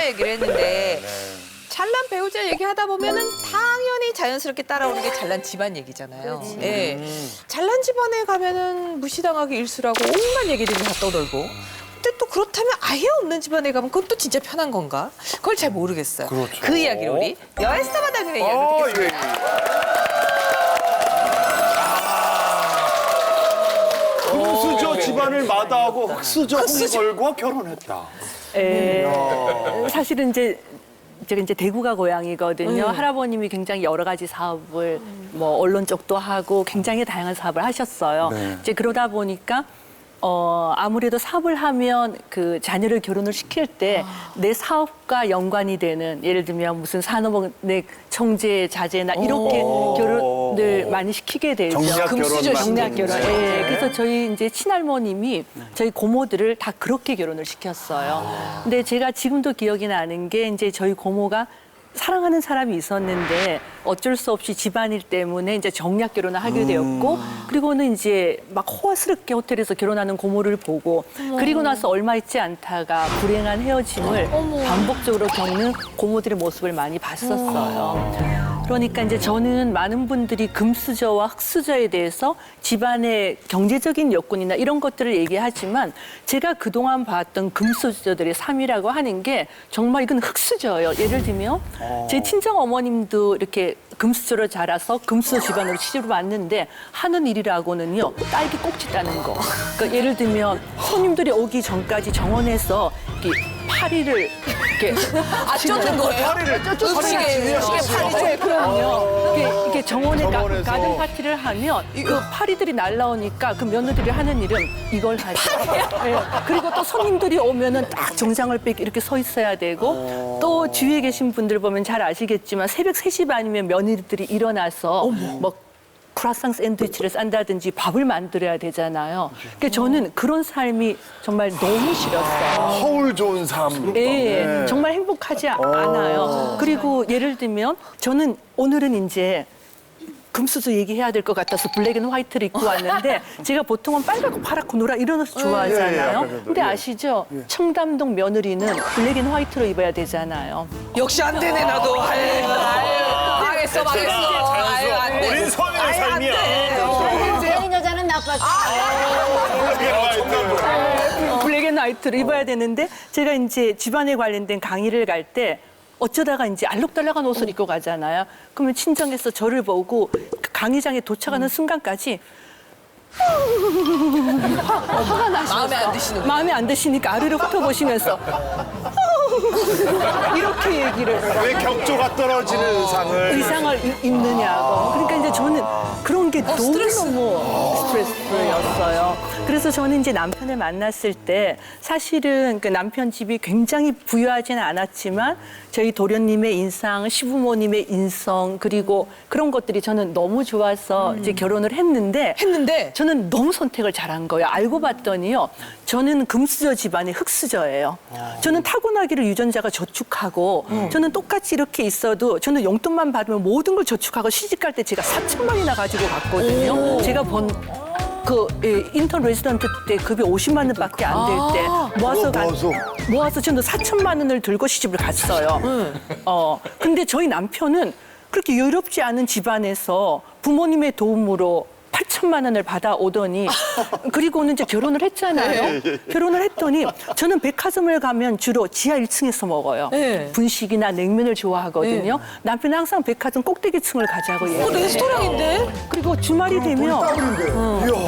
얘기를 했는데 잘난 배우자 얘기하다 보면은 당연히 자연스럽게 따라오는 게 잘난 집안 얘기잖아요. 예. 잘난 집안에 가면은 무시당하기 일쑤라고 온갖 얘기들이 다 떠돌고. 근데 또 그렇다면 아예 없는 집안에 가면 그건 또 진짜 편한 건가? 그걸 잘 모르겠어요. 그렇죠. 그 이야기를 우리 여에스타 마담님의 이야기를 듣겠습니다. 금수저 집안을 마다하고 흑수저 홍걸과 결혼했다. 사실은 이제 제가 이제 대구가 고향이거든요. 할아버님이 굉장히 여러 가지 사업을 뭐 언론 쪽도 하고 굉장히 다양한 사업을 하셨어요. 네. 이제 그러다 보니까 아무래도 사업을 하면 그 자녀를 결혼을 시킬 때 내 사업과 연관이 되는 예를 들면 무슨 산업의 청재 자제나 이렇게 결혼을 많이 시키게 되죠. 정략 금수저 결혼 정략 만드는 결혼. 거죠. 예. 그래서 저희 이제 친할머님이 저희 고모들을 다 그렇게 결혼을 시켰어요. 근데 제가 지금도 기억이 나는 게 이제 저희 고모가 사랑하는 사람이 있었는데 어쩔 수 없이 집안일 때문에 이제 정략 결혼을 하게 되었고 그리고는 이제 막 호화스럽게 호텔에서 결혼하는 고모를 보고 그리고 나서 얼마 있지 않다가 불행한 헤어짐을 반복적으로 겪는 고모들의 모습을 많이 봤었어요. 그러니까 이제 저는 많은 분들이 금수저와 흑수저에 대해서 집안의 경제적인 여건이나 이런 것들을 얘기하지만 제가 그동안 봤던 금수저들의 삶이라고 하는 게 정말 이건 흑수저예요. 예를 들면 제 친정 어머님도 이렇게 금수저로 자라서 금수저 집안으로 시집을 왔는데 하는 일이라고는요 딸기 꼭지 따는 거. 그러니까 예를 들면 손님들이 오기 전까지 정원에서 이렇게 파리를 이렇게 쫓는 거예요? 음식에 파리 네, 그럼요. 이렇게 정원에 정원에서. 가든 파티를 하면 그 파리들이 날라오니까 그 며느리들이 하는 일은 이걸 하죠. 네. 그리고 또 손님들이 오면은 딱 정장을 빼고 이렇게 서 있어야 되고 또 주위에 계신 분들 보면 잘 아시겠지만 새벽 3시 반이면 며느리들이 일어나서 뭐 크라상 샌드위치를 싼다든지 밥을 만들어야 되잖아요. 그러니까 저는 그런 삶이 정말 너무 싫었어요. 허울 좋은 삶. 예, 네. 정말 행복하지 않아요. 그리고 예를 들면 저는 오늘은 이제 금수저 얘기해야 될 것 같아서 블랙 앤 화이트를 입고 왔는데 제가 보통은 빨갛고 파랗고 노라 이런 옷을 좋아하잖아요. 예, 예, 근데 예. 아시죠? 청담동 며느리는 블랙 앤 화이트로 입어야 되잖아요. 역시 안 되네 나도. 아유, 망했어. 아유, 안 돼. 우린 성인의 삶이야. 잘생긴 여자는 나빴어. 블랙 앤 화이트를 입어야 되는데 제가 이제 집안에 관련된 강의를 갈 때 어쩌다가 이제 알록달록한 옷을 입고 가잖아요. 그러면 친정에서 저를 보고 그 강의장에 도착하는 순간까지 화가 나셔서 마음에 안 드시는 마음에 안 드시니까 아래로 훑어보시면서 이렇게 얘기를 왜 격조가 떨어지는 의상을. 의상을 입느냐고. 그러니까 이제 저는 그런 게 너무너무 스트레스였어요. 그래서 저는 이제 남편을 만났을 때 사실은 그 남편 집이 굉장히 부유하지는 않았지만 저희 도련님의 인상, 시부모님의 인성 그리고 그런 것들이 저는 너무 좋아서 이제 결혼을 했는데 저는 너무 선택을 잘한 거예요. 알고 봤더니요. 저는 금수저 집안의 흑수저예요. 저는 타고나기를 유전자가 저축하고 저는 똑같이 이렇게 있어도 저는 용돈만 받으면 모든 걸 저축하고 시집갈 때 제가 4천만 원이나 가지고 갔거든요. 제가 본 인턴 레지던트 때 급이 50만 원밖에 안 될 때 모아서 저는 4천만 원을 들고 시집을 갔어요. 근데 저희 남편은 그렇게 여유롭지 않은 집안에서 부모님의 도움으로 8천만 원을 받아오더니 그리고는 이제 결혼을 했잖아요. 결혼을 했더니 저는 백화점을 가면 주로 지하 1층에서 먹어요. 분식이나 냉면을 좋아하거든요. 남편은 항상 백화점 꼭대기층을 가자고 얘기해요. 레스토랑인데? 그리고 주말이 되면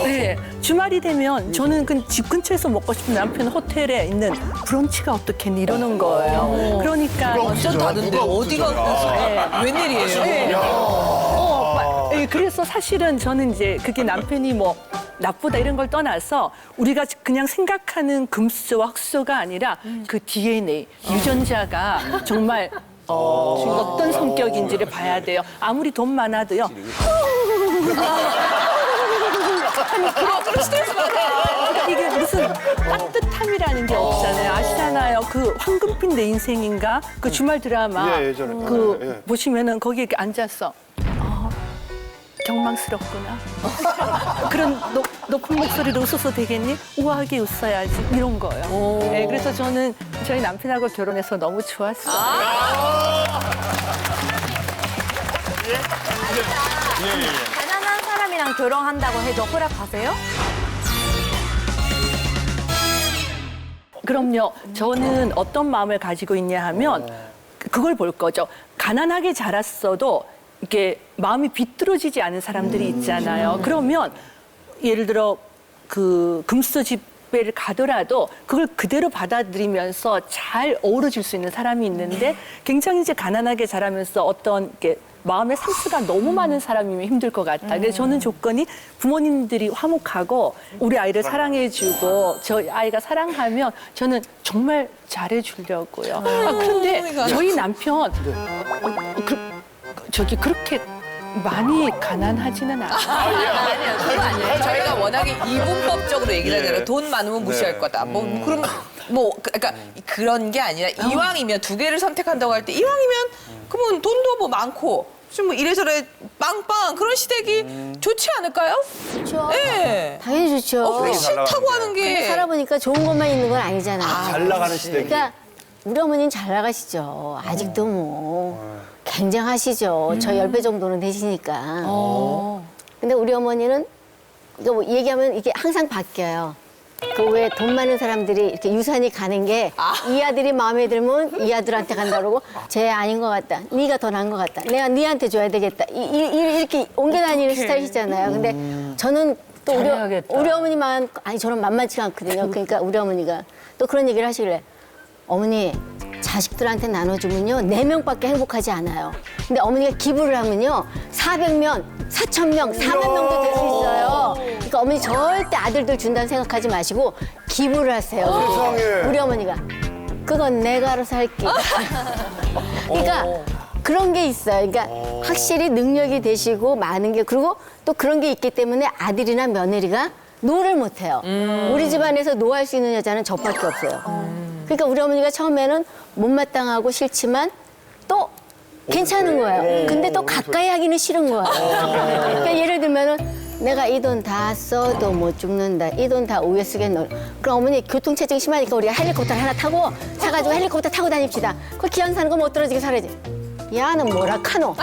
네, 주말이 되면 저는 그 집 근처에서 먹고 싶은 남편 호텔에 있는 브런치가 어떻겠니 이러는 거예요. 그러니까 완전 다른데 어디가 웬일이에요? 그래서 사실은 저는 이제 그게 남편이 뭐 나쁘다 이런 걸 떠나서 우리가 그냥 생각하는 금수저와 흑수저가 아니라 그 DNA, 유전자가 정말 어떤 성격인지를 봐야 돼요. 아무리 돈 많아도요. 그런 스트레스 받아. 이게 무슨 따뜻함이라는 게 없잖아요. 아시잖아요. 그 황금빛 내 인생인가? 그 주말 드라마 예, 예전에. 그 예. 보시면은 거기에 이렇게 앉아서 경망스럽구나. 그런 높은 목소리로 웃어서 되겠니? 우아하게 웃어야지. 이런 거요. 네, 그래서 저는 저희 남편하고 결혼해서 너무 좋았어요. 가난한 사람이랑 결혼한다고 해도 허락하세요? 그럼요. 저는 어떤 마음을 가지고 있냐 하면 그걸 볼 거죠. 가난하게 자랐어도 이렇게 마음이 비뚤어지지 않은 사람들이 있잖아요. 그러면 예를 들어 그 금수저 집회를 가더라도 그걸 그대로 받아들이면서 잘 어우러질 수 있는 사람이 있는데 굉장히 이제 가난하게 자라면서 어떤 이렇게 마음의 상처가 너무 많은 사람이면 힘들 것 같다. 그래서 저는 조건이 부모님들이 화목하고 우리 아이를 사랑해주고 저 아이가 사랑하면 저는 정말 잘해주려고요. 그런데 저희 남편 저기 그렇게 많이 가난하지는 않아요. 아니요, 그건 아니에요. 저희가 워낙에 이분법적으로 얘기를 하잖아요. 돈 많으면 무시할 거다. 그럼 그러니까 그런 게 아니라 이왕이면 두 개를 선택한다고 할 때 이왕이면 그러면 돈도 뭐 많고 좀 이래저래 빵빵 그런 시댁이 좋지 않을까요? 좋죠. 예. 당연히 좋죠. 그게 싫다고 하는 근데 게 살아보니까 좋은 것만 있는 건 아니잖아. 잘 나가는 시댁이. 그러니까 우리 어머니는 잘 나가시죠. 아직도 뭐 굉장하시죠. 저 10배 정도는 되시니까. 근데 우리 어머니는 이거 뭐 얘기하면 이게 항상 바뀌어요. 그 왜 돈 많은 사람들이 이렇게 유산이 가는 게 이 아들이 마음에 들면 이 아들한테 간다 그러고 쟤 아닌 것 같다. 네가 더 나은 것 같다. 내가 네한테 줘야 되겠다. 이렇게 옮겨 다니는 스타일이잖아요. 근데 저는 또 우리 어머니만 아니 저는 만만치가 않거든요. 그러니까 우리 어머니가 또 그런 얘기를 하시길래 어머니 자식들한테 나눠주면요 4명밖에 행복하지 않아요. 근데 어머니가 기부를 하면요 400명, 4,000명, 4만 명도 될 수 있어요. 그러니까 어머니 절대 아들들 준다는 생각하지 마시고 기부를 하세요. 세상에. 우리 어머니가 그건 내가 알아서 할게. 그러니까 그런 게 있어요. 그러니까 확실히 능력이 되시고 많은 게 그리고 또 그런 게 있기 때문에 아들이나 며느리가 노를 못 해요. 우리 집안에서 노할 수 있는 여자는 저밖에 없어요. 그러니까 우리 어머니가 처음에는 못마땅하고 싫지만 또 괜찮은 거예요. 근데 또 가까이 하기는 싫은 거예요. 그러니까 예를 들면은 내가 이 돈 다 써도 못 죽는다. 이 돈 다 우에 쓰겠노. 그럼 어머니 교통체증 심하니까 우리가 헬리콥터 하나 타고 사가지고 헬리콥터 타고 다닙시다. 그 기왕 사는 거 못 떨어지게 살아야지. 야는 뭐라 카노.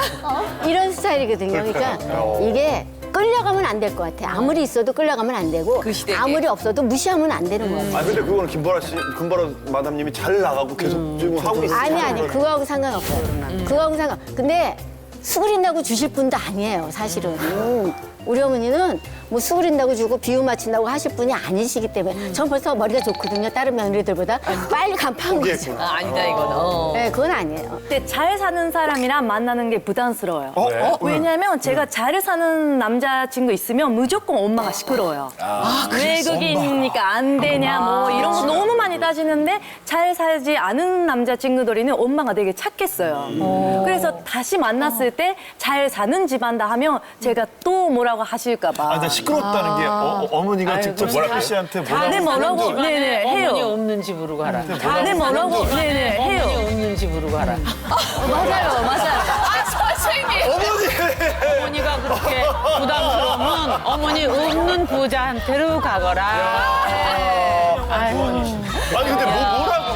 이런 스타일이거든요. 그러니까 이게 끌려가면 안 될 것 같아. 아무리 있어도 끌려가면 안 되고 그 시대에. 아무리 없어도 무시하면 안 되는 거예요. 아 근데 그거는 김보라 마담님이 잘 나가고 계속 지금 하고 있어요. 아니 그거하고 상관없어요. 그거하고 상관. 근데 수그린다고 주실 분도 아니에요, 사실은. 우리 어머니는 뭐 수그린다고 주고 비유 맞춘다고 하실 분이 아니시기 때문에 전 벌써 머리가 좋거든요. 다른 며느리들보다 빨리 간파한 거죠. 아니다 이거는. 네, 그건 아니에요. 근데 잘 사는 사람이랑 만나는 게 부담스러워요. 왜? 왜냐면 제가 잘 사는 남자친구 있으면 무조건 엄마가 시끄러워요. 외국인이니까 안 되냐 뭐 이런 거 너무 많이 따지는데 잘 살지 않은 남자친구들이는 엄마가 되게 착했어요. 그래서 다시 만났을 때 잘 사는 집안다 하면 제가 또 뭐라고 하실까 봐. 아, 나 시끄럽다는 게 어머니가 직접 스태프 씨한테 네, 뭐라고? 네네, 해요. 어머니 없는 집으로 가라. 네, 뭐라고? 네네, 어머니 해요. 없는 집으로 가라. 맞아요, 맞아요. 어머니가 그렇게 부담스러우면 어머니 없는 부자한테로 가거라. 아니 근데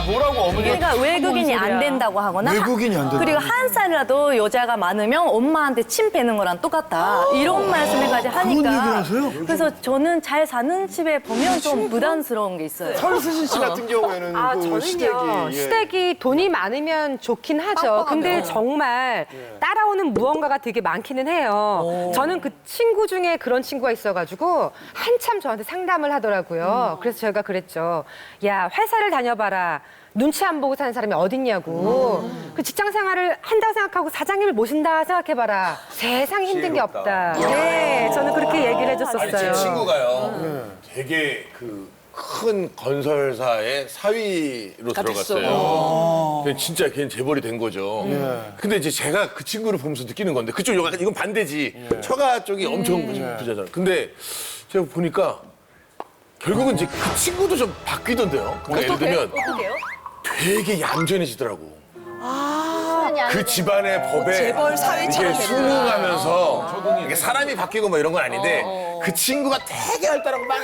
뭐라고 어머니가 그러니까 외국인이 안 된다고 하거나 외국인이 안 된다. 그리고 한 살이라도 여자가 많으면 엄마한테 침 빼는 거랑 똑같다 이런 말씀을까지 하니까 얘기를 하세요? 그래서 저는 잘 사는 집에 보면 좀 부담스러운 게 있어요. 설수진 씨 같은 경우에는 그 저는요 시댁이 시댁이 돈이 많으면 좋긴 하죠. 근데 정말 따라오는 무언가가 되게 많기는 해요. 저는 그 친구 중에 그런 친구가 있어가지고 한참 저한테 상담을 하더라고요. 그래서 제가 그랬죠. 야 회사를 다녀봐라. 눈치 안 보고 사는 사람이 어딨냐고. 그 직장 생활을 한다고 생각하고 사장님을 모신다 생각해봐라. 세상에 힘든 게 없다. 네, 저는 그렇게 얘기를 해줬었어요. 아니 제 친구가요. 되게 그 큰 건설사의 사위로 들어갔어요. 근데 진짜 걔는 재벌이 된 거죠. 근데 이제 제가 그 친구를 보면서 느끼는 건데 그쪽 약간 이건 반대지. 처가 쪽이 엄청 부자잖아요. 근데 제가 보니까 결국은 이제 그 친구도 좀 바뀌던데요. 그러니까 예를 들면 되게 얌전해지더라고. 그 집안의 법에 재벌 사회처럼 이게 됐구나. 순응하면서 이게 사람이 바뀌고 뭐 이런 건 아닌데 그 친구가 되게 알뜰하고 막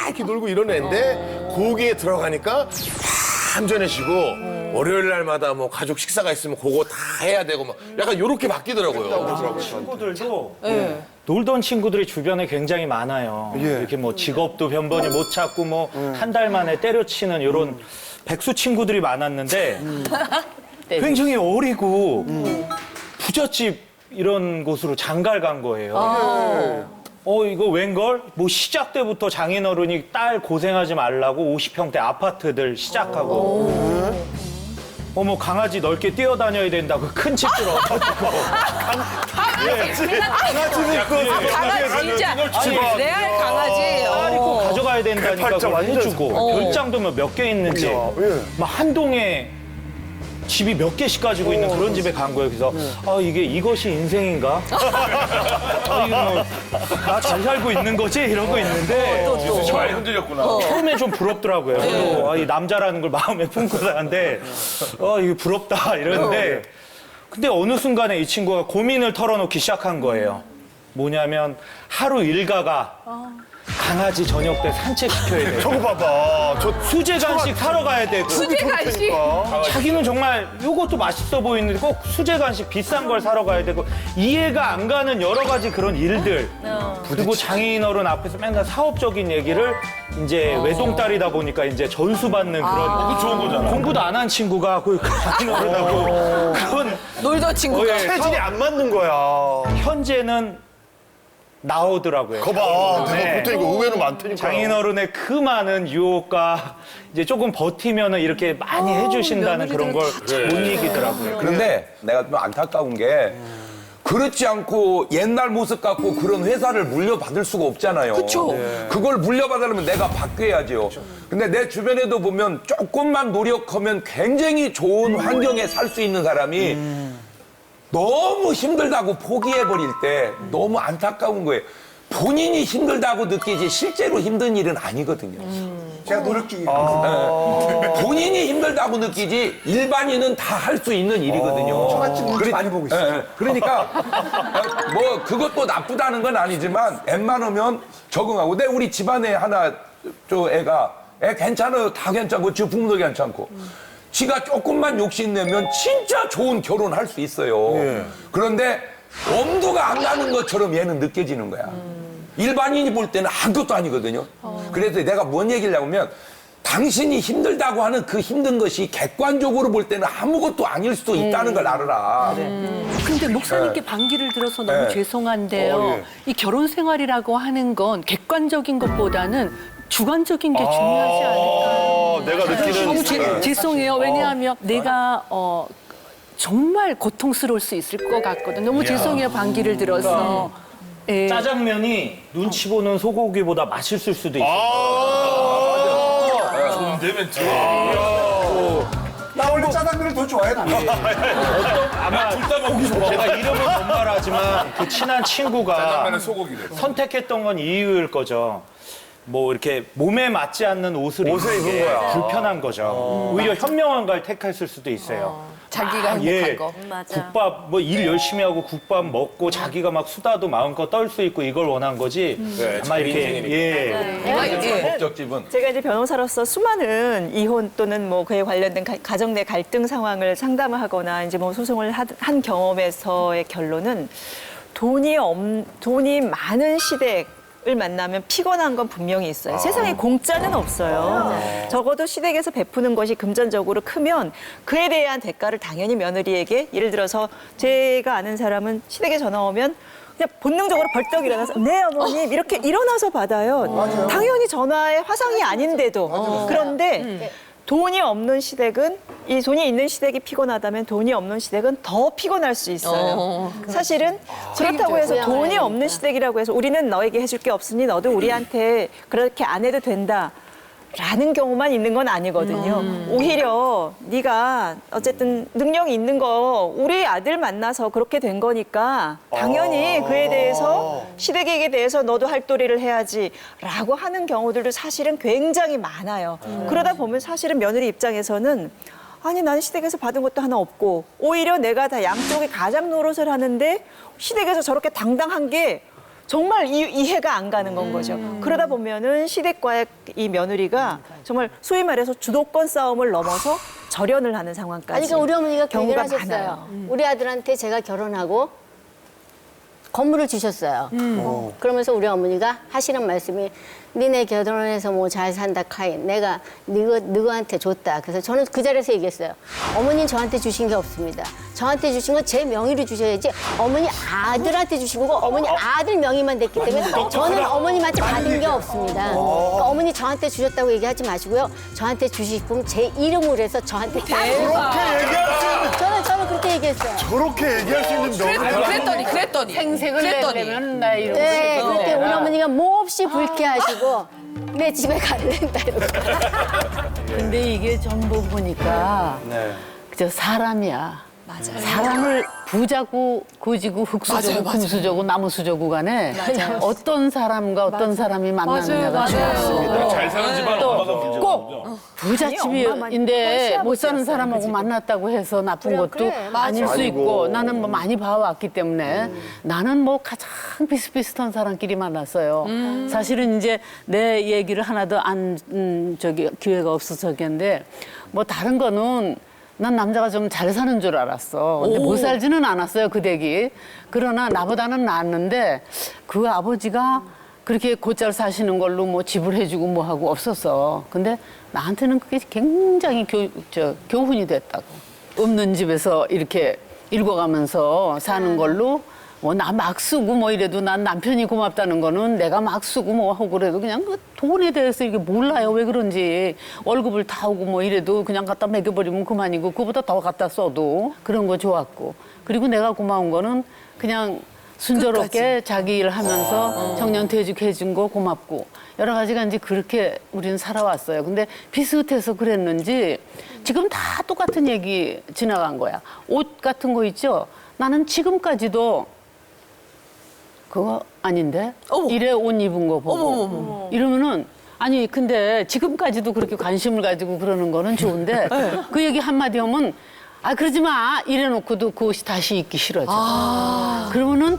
이렇게 놀고 이런 애인데 거기에 들어가니까 얌전해지고 월요일 날마다 뭐 가족 식사가 있으면 그거 다 해야 되고 막 약간 요렇게 바뀌더라고요. 친구들도 놀던 친구들이 주변에 굉장히 많아요. 이렇게 뭐 직업도 변번이 못 찾고 뭐 한 달 만에 때려치는 이런 백수 친구들이 많았는데 굉장히 어리고 부잣집 이런 곳으로 장가를 간 거예요. 이거 웬걸? 뭐 시작 때부터 장인어른이 딸 고생하지 말라고 50평대 아파트들 시작하고 뭐 강아지 넓게 뛰어다녀야 된다고 큰 집들 얻어주고 강아지 진짜 레알 강아지. 딸이 꼭 가져가야 된다니까 팔자 그걸 완전 해주고 별장도 몇 개 있는지 막 한 동에 집이 몇 개씩 가지고 있는 그런 집에 간 거예요. 그래서 이것이 인생인가? 나 잘 살고 있는 거지? 이러고 있는데 많이 흔들렸구나. 처음에 좀 부럽더라고요. 그리고 이 남자라는 걸 마음에 품고 사는데 이거 부럽다 이러는데 근데 어느 순간에 이 친구가 고민을 털어놓기 시작한 거예요. 뭐냐면 하루 일과가 강아지 저녁 때 산책시켜야 돼요. 저거 봐봐. 수제 간식 사러 가야 되고 수제 간식. 자기는 정말 이것도 맛있어 보이는데 꼭 수제 간식 비싼 걸 사러 가야 되고 이해가 안 가는 여러 가지 그런 일들 그리고 장인어른 앞에서 맨날 사업적인 얘기를 이제 외동딸이다 보니까 이제 전수받는 그런 좋은 거잖아. 공부도 안 한 친구가 그 장인어른하고 그런 놀던 친구가. 체질이 안 맞는 거야. 현재는 나오더라고요. 거봐. 네. 내가 보통 이거 의외로 많다니까. 장인어른의 그 많은 유혹과 이제 조금 버티면은 이렇게 많이 해주신다는 그런 걸 못 이기더라고요. 그런데 내가 좀 안타까운 게 그렇지 않고 옛날 모습 갖고 그런 회사를 물려받을 수가 없잖아요. 그쵸. 그걸 물려받으려면 내가 바뀌어야죠. 근데 내 주변에도 보면 조금만 노력하면 굉장히 좋은 환경에 살 수 있는 사람이 너무 힘들다고 포기해버릴 때 너무 안타까운 거예요. 본인이 힘들다고 느끼지 실제로 힘든 일은 아니거든요. 제가 노력 중이에요. 본인이 힘들다고 느끼지 일반인은 다 할 수 있는 일이거든요. 저같이 눈치 많이 보고 있어요. 그러니까 뭐 그것도 나쁘다는 건 아니지만 웬만하면 적응하고. 근데 우리 집안에 하나 애 괜찮아요. 다 괜찮고 지 부모도 괜찮고. 지가 조금만 욕심내면 진짜 좋은 결혼할 수 있어요. 그런데 엄두가 안 나는 것처럼 얘는 느껴지는 거야. 일반인이 볼 때는 아무것도 아니거든요. 그래서 내가 뭔 얘기를 하냐면 당신이 힘들다고 하는 그 힘든 것이 객관적으로 볼 때는 아무것도 아닐 수도 있다는 걸 알아라. 근데 목사님께 반기를 들어서 너무 죄송한데요. 이 결혼 생활이라고 하는 건 객관적인 것보다는 주관적인 게 중요하지 않을까. 내가 느끼는. 너무 죄송해요. 왜냐하면 내가 정말 고통스러울 수 있을 것 같거든. 너무 죄송해요. 반기를 들어서. 예. 짜장면이 눈치 보는 소고기보다 맛있을 수도 있어요. 좋은데 멘트. 나 원래 짜장면을 더 좋아해. 아마 제가 이름은 못 말하지만 그 친한 친구가 짜장면은 소고기래. 선택했던 건 이유일 거죠. 뭐 이렇게 몸에 맞지 않는 옷을 옷을 입는 입은 게 거야. 불편한 거죠. 오히려 현명한 걸 택했을 수도 있어요. 자기가 행복한 예, 거. 맞아. 국밥 뭐 일 열심히 하고 국밥 먹고 자기가 막 수다도 마음껏 떨 수 있고 이걸 원한 거지. 네, 아마 이렇게 인생이니까. 목적집은 제가 이제 변호사로서 수많은 이혼 또는 뭐 그에 관련된 가정 내 갈등 상황을 상담을 하거나 이제 뭐 소송을 한 경험에서의 결론은 돈이 많은 시댁을 만나면 피곤한 건 분명히 있어요. 세상에 공짜는 없어요. 적어도 시댁에서 베푸는 것이 금전적으로 크면 그에 대한 대가를 당연히 며느리에게, 예를 들어서 제가 아는 사람은 시댁에 전화 오면 그냥 본능적으로 벌떡 일어나서 네 어머님 이렇게 일어나서 받아요. 당연히 전화에 화상이 아닌데도. 그런데 돈이 없는 시댁은, 이 돈이 있는 시댁이 피곤하다면 돈이 없는 시댁은 더 피곤할 수 있어요. 사실은 그렇다고 해서 돈이 없는 시댁이라고 해서 우리는 너에게 해줄 게 없으니 너도 우리한테 그렇게 안 해도 된다. 라는 경우만 있는 건 아니거든요. 오히려 네가 어쨌든 능력이 있는 거 우리 아들 만나서 그렇게 된 거니까 당연히 그에 대해서 시댁에게 대해서 너도 할 도리를 해야지라고 하는 경우들도 사실은 굉장히 많아요. 그러다 보면 사실은 며느리 입장에서는 아니 나는 시댁에서 받은 것도 하나 없고 오히려 내가 다 양쪽에 가장 노릇을 하는데 시댁에서 저렇게 당당한 게 정말 이해가 안 가는 건 거죠. 그러다 보면은 시댁과의 이 며느리가 정말 소위 말해서 주도권 싸움을 넘어서 절연을 하는 상황까지. 아니, 그러니까 우리 어머니가 그 경우가 얘기를 하셨어요. 많아요. 우리 아들한테 제가 결혼하고 건물을 주셨어요. 그러면서 우리 어머니가 하시는 말씀이 니네 결혼해서 뭐 잘 산다 카인 내가 너한테 줬다. 그래서 저는 그 자리에서 얘기했어요. 어머니는 저한테 주신 게 없습니다. 저한테 주신 건 제 명의로 주셔야지 어머니 아들한테 주신 거고 어머니 아들 명의만 됐기 때문에 저는 어머님한테 받은 게 없습니다. 그러니까 어머니 저한테 주셨다고 얘기하지 마시고요. 저한테 주시면 제 이름으로 해서 저한테 그렇게 얘기할 수 있는 저는 그렇게 얘기했어요. 저렇게 얘기할 수 있는 명언. 그랬더니. 생색을 내려면 나 이러고 네, 싶어. 그때 우리 어머니가 몹시 불쾌하시고 내 집에 갈랜다 이러고. 근데 이게 전부 보니까 저 사람이야. 사람을 부자고 고지고 흙수저고 금수저고 나무수저고 간에 어떤 사람과 어떤 사람이 만나느냐가 중요합니다. 잘 사는 집안 엄마가 문제가 꼭 부잣집인데 못 사는 사람하고 만났다고 해서 나쁜 것도 아닐 수 있고 나는 뭐 많이 봐왔기 때문에 나는 뭐 가장 비슷비슷한 사람끼리 만났어요. 사실은 이제 내 얘기를 하나도 기회가 없어서겠는데 뭐 다른 거는 난 남자가 좀 잘 사는 줄 알았어. 근데 못 살지는 않았어요, 그 댁이. 그러나 나보다는 나았는데 그 아버지가 그렇게 곧잘 사시는 걸로 뭐 집을 해주고 뭐 하고 없었어. 근데 나한테는 그게 굉장히 교훈이 됐다고. 없는 집에서 이렇게 읽어가면서 사는 걸로 뭐 나 막 쓰고 뭐 이래도 난 남편이 고맙다는 거는 내가 막 쓰고 뭐 하고 그래도 그냥 그 돈에 대해서 이게 몰라요. 왜 그런지. 월급을 다 오고 뭐 이래도 그냥 갖다 매겨버리면 그만이고 그보다 더 갖다 써도 그런 거 좋았고. 그리고 내가 고마운 거는 그냥 순조롭게 자기 일 하면서 정년퇴직 해준 거 고맙고 여러 가지가 이제 그렇게 우리는 살아왔어요. 근데 비슷해서 그랬는지 지금 다 똑같은 얘기 지나간 거야. 옷 같은 거 있죠? 나는 지금까지도 그거 아닌데? 이래 옷 입은 거 보고. 이러면은 아니 근데 지금까지도 그렇게 관심을 가지고 그러는 거는 좋은데 그 얘기 한마디 하면 아 그러지 마 이래놓고도 그 옷이 다시 입기 싫어져. 그러면은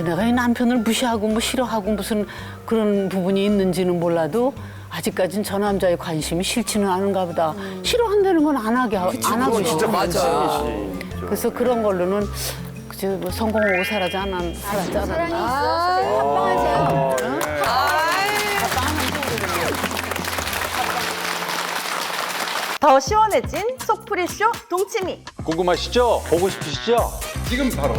내가 이 남편을 무시하고 뭐 싫어하고 무슨 그런 부분이 있는지는 몰라도 아직까진 저 남자의 관심이 싫지는 않은가 보다. 싫어한다는 건 안 하고 진짜 맞아. 그래서 그런 걸로는 뭐 성공하고 살았잖아. 사랑이 있어. 합방하세요. 더 시원해진 속풀이쇼 동치미. 궁금하시죠? 보고 싶으시죠? 지금 바로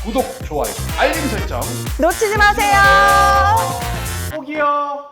구독, 좋아요, 알림 설정 놓치지 마세요. 꼭이요.